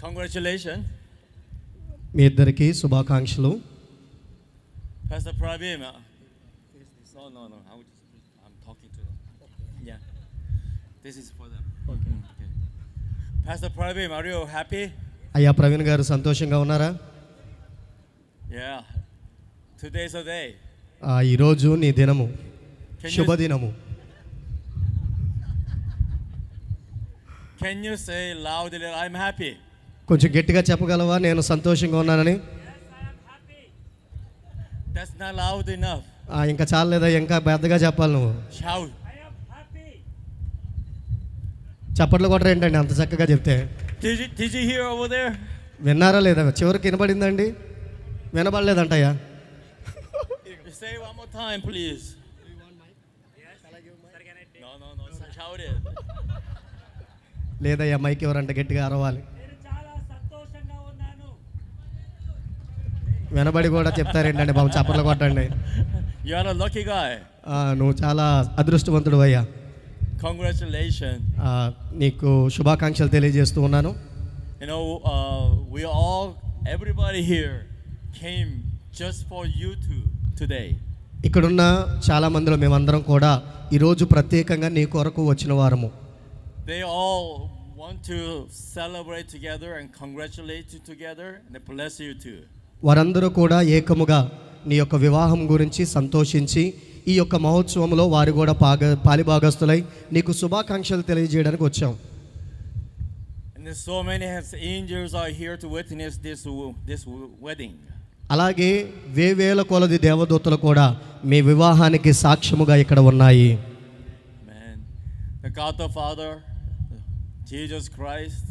Congratulations. మీ ఇద్దరికి శుభాకాంక్షలు. Pastor Praveen. No. I'm talking to them. Yeah. This is for them. Okay. Pastor Praveen, are you happy? అయ్యా ప్రవీణ్ గారు సంతోషంగా ఉన్నారా? Yeah. Today's a day. ఈరోజు నీ దినము, శుభదినము. Can you say loudly, I'm happy? కొంచెం గట్టిగా చెప్పగలవా నేను సంతోషంగా ఉన్నానని? Yes, I am happy. That's not loud enough. ఇంకా చాలేదా, ఇంకా పెద్దగా చెప్పాలి నువ్వు. Shout. I am happy. చప్పట్లు కొట్టరు ఏంటండి అంత చక్కగా చెప్తే? Did you hear over there? విన్నారా లేదా? చివరికి వినబడిందండి? వినబడలేదంటయ్యా. Say one more time, please. Do you want mic? Yes. Shall I give mic? No. Shout it. లేదయ్యా, మైక్ ఎవరంటే గట్టిగా అరవాలి. వినబడి కూడా చెప్తారేంటండి బాబు, చప్పట్లు కొట్టండి. You are a lucky guy. నువ్వు చాలా అదృష్టవంతుడు అయ్యా. Congratulations. నీకు శుభాకాంక్షలు తెలియజేస్తూ ఉన్నాను. You know, everybody here came just for you two today. ఇక్కడున్న చాలా మందిలో మేమందరం కూడా ఈరోజు ప్రత్యేకంగా నీ కొరకు వచ్చిన వారము. They all want to celebrate together and congratulate you together and bless you too. వారందరూ కూడా ఏకముగా నీ యొక్క వివాహం గురించి సంతోషించి ఈ యొక్క మహోత్సవంలో వారు కూడా పాలిభాగస్తులై నీకు శుభాకాంక్షలు తెలియజేయడానికి వచ్చాం. And so many angels are here to witness this wedding. అలాగే వేవేల కొలది దేవదూతలు కూడా మీ వివాహానికి సాక్ష్యముగా ఇక్కడ ఉన్నాయి. Man, the God the Father, Jesus Christ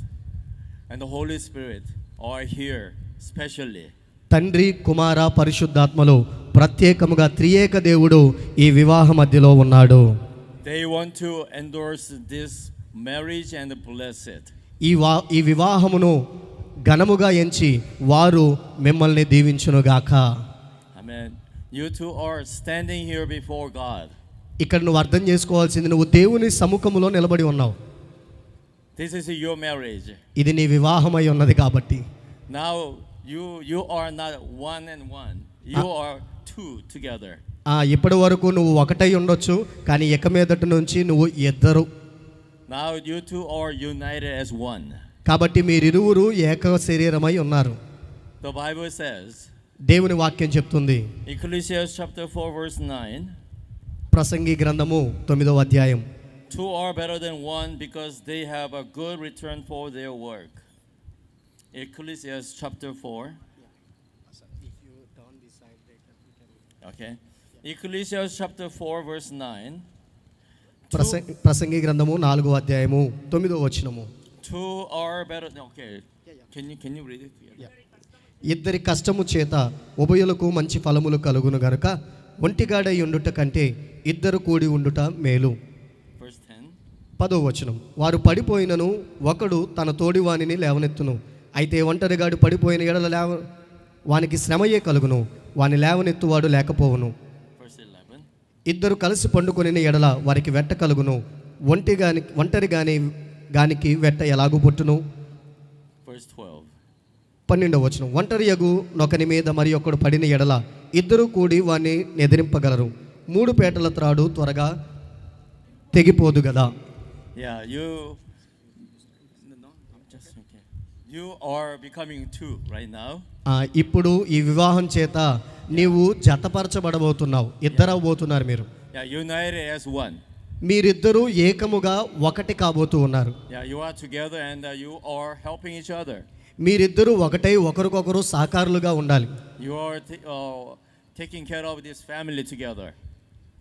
and the Holy Spirit are here specially. తండ్రి, కుమార, పరిశుద్ధాత్మలు ప్రత్యేకముగా త్రియేక దేవుడు ఈ వివాహ మధ్యలో ఉన్నాడు. They want to endorse this marriage and bless it. ఈ వివాహమును ఘనముగా ఎంచి వారు మిమ్మల్ని దీవించునుగాక. Amen. You two are standing here before God. ఇక్కడ నువ్వు అర్థం చేసుకోవాల్సింది, నువ్వు దేవుని సముఖములో నిలబడి ఉన్నావు. This is your marriage. ఇది నీ వివాహమై ఉన్నది కాబట్టి. Now you are not one and one. You are two together. ఇప్పటి వరకు నువ్వు ఒకటై ఉండొచ్చు, కానీ ఇక మీదటి నుంచి నువ్వు ఇద్దరు. Now you two are united as one. కాబట్టి మీరిరువురు ఏక శరీరమై ఉన్నారు. The Bible says, దేవుని వాక్యం చెప్తుంది, Ecclesiastes chapter 4 verse 9, ప్రసంగి గ్రంథము 9వ అధ్యాయం, two are better than one because they have a good return for their work. Ecclesiastes chapter 4. Okay. Ecclesiastes chapter 4 verse 9. ప్రసంగి గ్రంథము 4వ అధ్యాయము 9వ వచనము. Two are better. Okay. Can you read it? Yeah. ఇద్దరి కష్టము చేత ఉభయులకు మంచి ఫలములు కలుగును గనుక ఒంటిగాడై ఉండుట కంటే ఇద్దరు కూడి ఉండుట మేలు. Verse 10. 10వ వచనం, వారు పడిపోయినను ఒకడు తన తోడివానిని లేవనెత్తును, అయితే ఒంటరిగాడు పడిపోయిన ఎడల వానికి శ్రమయే కలుగును, వాని లేవనెత్తువాడు లేకపోవును. Verse 11. ఇద్దరు కలిసి పండుకొని ఎడల వారికి వెట్ట కలుగును, ఒంటరి గానికి వెట్ట ఎలాగూ పుట్టును. Verse 12. 12వ వచనం, ఒంటరి యగు నొకని మీద మరి ఒకడు పడిన ఎడల ఇద్దరు కూడి వాణ్ణి ఎదిరింపగలరు, 3 పేటల త్రాడు త్వరగా తెగిపోదు కదా. Yeah, you are becoming two right now. ఇప్పుడు ఈ వివాహం చేత నీవు జతపరచబడబోతున్నావు, ఇద్దరు అవబోతున్నారు మీరు. Yeah, united as one. మీరిద్దరూ ఏకముగా ఒకటి కాబోతూ ఉన్నారు. Yeah, you are together and you are helping each other. మీరిద్దరూ ఒకటై ఒకరికొకరు సహకారులుగా ఉండాలి. You are taking care of this family together.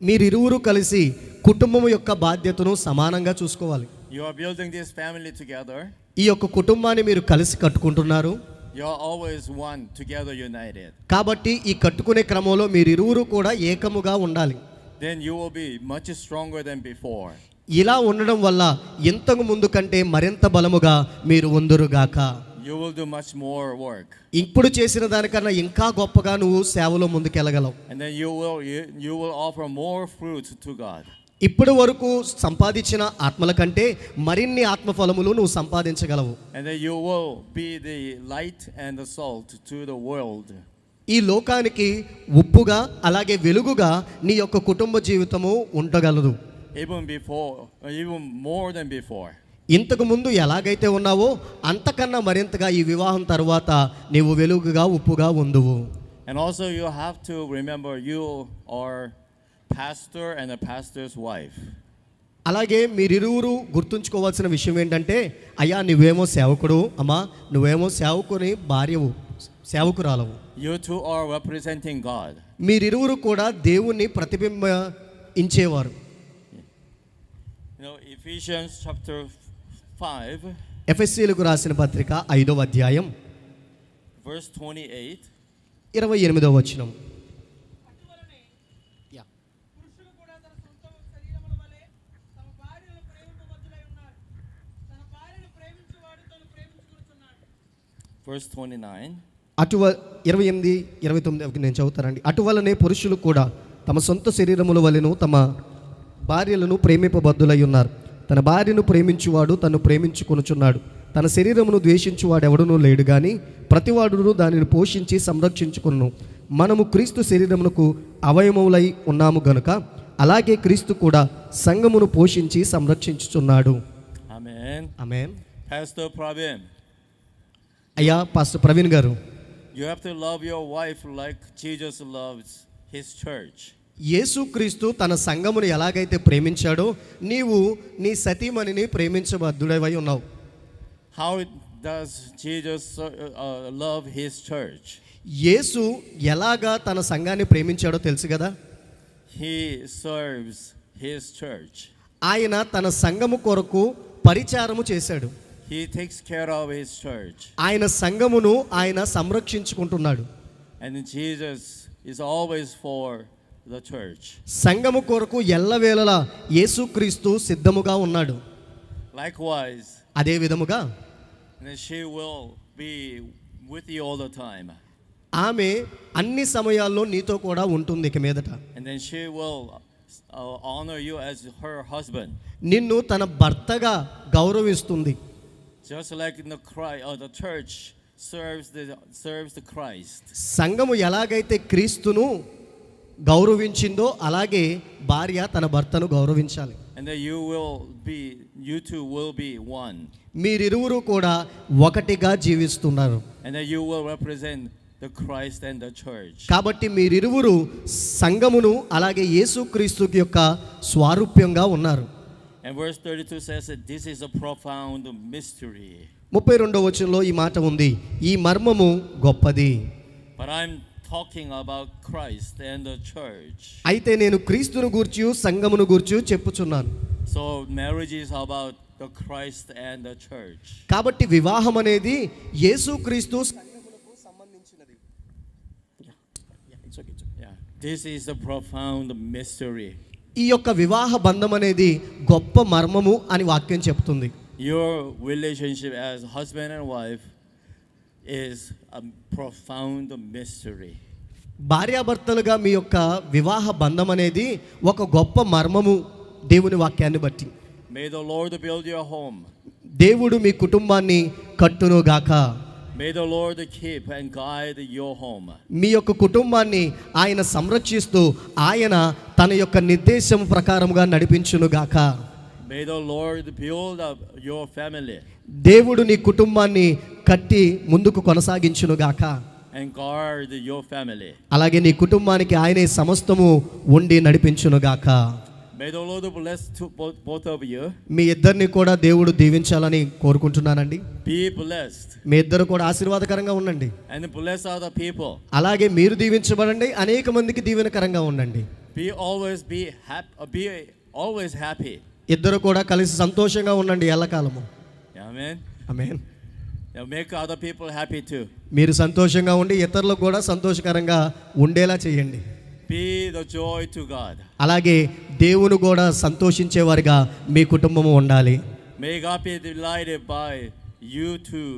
మీరిరువురు కలిసి కుటుంబం యొక్క బాధ్యతను సమానంగా చూసుకోవాలి. You are building this family together. ఈ యొక్క కుటుంబాన్ని మీరు కలిసి కట్టుకుంటున్నారు. You are always one together united. కాబట్టి ఈ కట్టుకునే క్రమంలో మీరిరువురు కూడా ఏకముగా ఉండాలి. Then you will be much stronger than before. ఇలా ఉండడం వల్ల ఇంతకు ముందు కంటే మరింత బలముగా మీరు ఉందురుగాక. You will do much more work. ఇప్పుడు చేసిన దానికన్నా ఇంకా గొప్పగా నువ్వు సేవలో ముందుకెళ్ళగలవు. And then you will offer more fruit to God. ఇప్పటి వరకు సంపాదించిన ఆత్మల కంటే మరిన్ని ఆత్మఫలములు నువ్వు సంపాదించగలవు. And then you will be the light and the salt to the world. ఈ లోకానికి ఉప్పుగా అలాగే వెలుగుగా నీ యొక్క కుటుంబ జీవితము ఉండగలదు. Even more than before. ఇంతకు ముందు ఎలాగైతే ఉన్నావో అంతకన్నా మరింతగా ఈ వివాహం తర్వాత నీవు వెలుగుగా ఉప్పుగా ఉందువు. And also you have to remember you are pastor and a pastor's wife. అలాగే మీరిరువురు గుర్తుంచుకోవాల్సిన విషయం ఏంటంటే, అయ్యా నువ్వేమో సేవకుడు, అమ్మా నువ్వేమో సేవకుని భార్యవు, సేవకురాలవు. You two are representing God. మీరిరువురు కూడా దేవుణ్ణి ప్రతిబింబించేవారు. Ephesians chapter 5 ఎఫెసీయులకు రాసిన పత్రిక 5వ అధ్యాయం verse 28. 28వ వచనం. Verse 29. 28, 29 నేను చదువుతానండి. అటువలనే పురుషులు కూడా తమ సొంత శరీరముల వలెను తమ భార్యలను ప్రేమింపబద్ధులై ఉన్నారు. తన భార్యను ప్రేమించువాడు తను ప్రేమించుకొనుచున్నాడు. తన శరీరమును ద్వేషించువాడు ఎవడునూ లేడు గాని ప్రతివాడును దానిని పోషించి సంరక్షించుకొను. మనము క్రీస్తు శరీరమునకు అవయవములై ఉన్నాము గనుక అలాగే క్రీస్తు కూడా సంఘమును పోషించి సంరక్షించుచున్నాడు. ఆమేన్. ఆమేన్. Pastor Praveen. అయ్యా పాస్టర్ ప్రవీణ్ గారు, You have to love your wife like Jesus loves his church. యేసుక్రీస్తు తన సంఘమును ఎలాగైతే ప్రేమించాడో నీవు నీ సతీమణిని ప్రేమించబద్ధుడవై ఉన్నావు. How does Jesus love his church? యేసు ఎలాగా తన సంఘాన్ని ప్రేమించాడో తెలుసు కదా. He serves his church. ఆయన తన సంఘము కొరకు పరిచారము చేశాడు. He takes care of his church. ఆయన సంఘమును ఆయన సంరక్షించుకుంటున్నాడు. And Jesus is always for the church. సంఘము కొరకు ఎల్లవేళలా యేసుక్రీస్తు సిద్ధముగా ఉన్నాడు. Likewise, అదే విధముగా she will be with you all the time. ఆమె అన్ని సమయాల్లో నీతో కూడా ఉంటుంది ఇక మీదట. And then she will honor you as her husband. నిన్ను తన భర్తగా గౌరవిస్తుంది. Just like in the church serves the Christ. సంఘము ఎలాగైతే క్రీస్తును గౌరవించిందో అలాగే భార్య తన భర్తను గౌరవించాలి. And then you two will be one. మీరిరువురు కూడా ఒకటిగా జీవిస్తున్నారు. And then you will represent the Christ and the church. కాబట్టి మీరిరువురు సంఘమును అలాగే యేసుక్రీస్తు యొక్క స్వారూప్యంగా ఉన్నారు. And verse 32 says that this is a profound mystery. 32వ వచనంలో ఈ మాట ఉంది, ఈ మర్మము గొప్పది. But I'm talking about Christ and the church. అయితే నేను క్రీస్తును గూర్చి సంఘమును గూర్చి చెప్పుచున్నాను. So marriage is about the Christ and the church. కాబట్టి వివాహం అనేది యేసుక్రీస్తు సంఘమునకు సంబంధించినది. Yeah. This is a profound mystery. ఈ యొక్క వివాహ బంధం అనేది గొప్ప మర్మము అని వాక్యం చెప్తుంది. Your relationship as husband and wife is a profound mystery. భార్యాభర్తలుగా మీ యొక్క వివాహ బంధం అనేది ఒక గొప్ప మర్మము దేవుని వాక్యాన్ని బట్టి. May the Lord build your home. దేవుడు మీ కుటుంబాన్ని కట్టునుగాక. May the Lord keep and guide your home. మీ యొక్క కుటుంబాన్ని ఆయన సంరక్షిస్తూ ఆయన తన యొక్క నిర్దేశం ప్రకారముగా నడిపించునుగాక. May the Lord build up your family. దేవుడు నీ కుటుంబాన్ని కట్టి ముందుకు కొనసాగించునుగాక. And guard your family. అలాగే నీ కుటుంబానికి ఆయనే సమస్తము ఉండి నడిపించునుగాక. May the Lord bless both of you. మీ ఇద్దరిని కూడా దేవుడు దీవించాలని కోరుకుంటున్నానండి. Be blessed. మీ ఇద్దరు కూడా ఆశీర్వాదకరంగా ఉండండి. And bless other people. అలాగే మీరు దీవించబడండి, అనేక మందికి దీవెనకరంగా ఉండండి. Be always happy. ఇద్దరు కూడా కలిసి సంతోషంగా ఉండండి ఎల్లకాలము. Amen. ఆమేన్. Make other people happy too. మీరు సంతోషంగా ఉండి ఇతరులకు కూడా సంతోషకరంగా ఉండేలా చేయండి. Be the joy to God. అలాగే దేవుని కూడా సంతోషించేవారిగా మీ కుటుంబము ఉండాలి. May God be delighted by you too.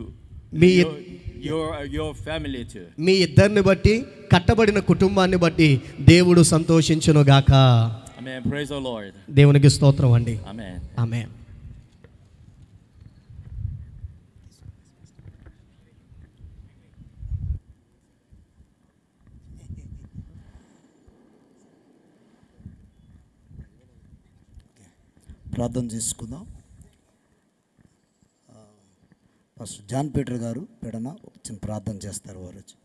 Your family too. మీ ఇద్దరిని బట్టి కట్టబడిన కుటుంబాన్ని బట్టి దేవుడు సంతోషించునుగాక. Amen. Praise the Lord. దేవునికి స్తోత్రం అండి. Amen. ఆమేన్. ప్రార్థన చేసుకుందాం. ఫస్ట్ జాన్ పీటర్ గారు పెడన చిన్న ప్రార్థన చేస్తారు వారు వచ్చి.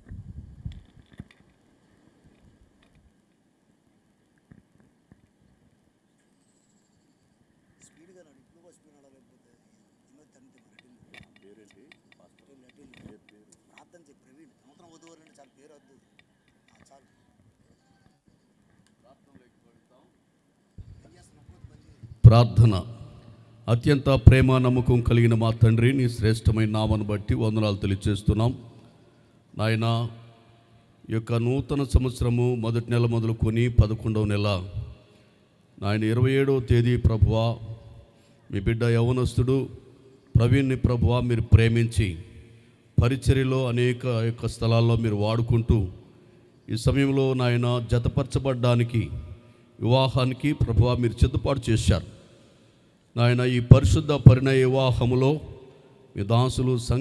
ప్రార్థన. అత్యంత ప్రేమ నమ్మకం కలిగిన మా తండ్రి, నీ శ్రేష్టమైన నామను బట్టి వందనాలు తెలియజేస్తున్నాం నాయన. ఈ యొక్క నూతన సంవత్సరము మొదటి నెల మొదలుకొని 11వ నెల నాయన 27వ తేదీ ప్రభువా, మీ బిడ్డ యవనస్తుడు ప్రవీణ్ని ప్రభువా మీరు ప్రేమించి పరిచర్యలో అనేక యొక్క స్థలాల్లో మీరు వాడుకుంటూ ఈ సమయంలో నాయన జతపరచబడ్డానికి వివాహానికి ప్రభువా మీరు సిద్ధపాటు చేశారు నాయన. ఈ పరిశుద్ధ పరిణయ వివాహములో మీ దాసులు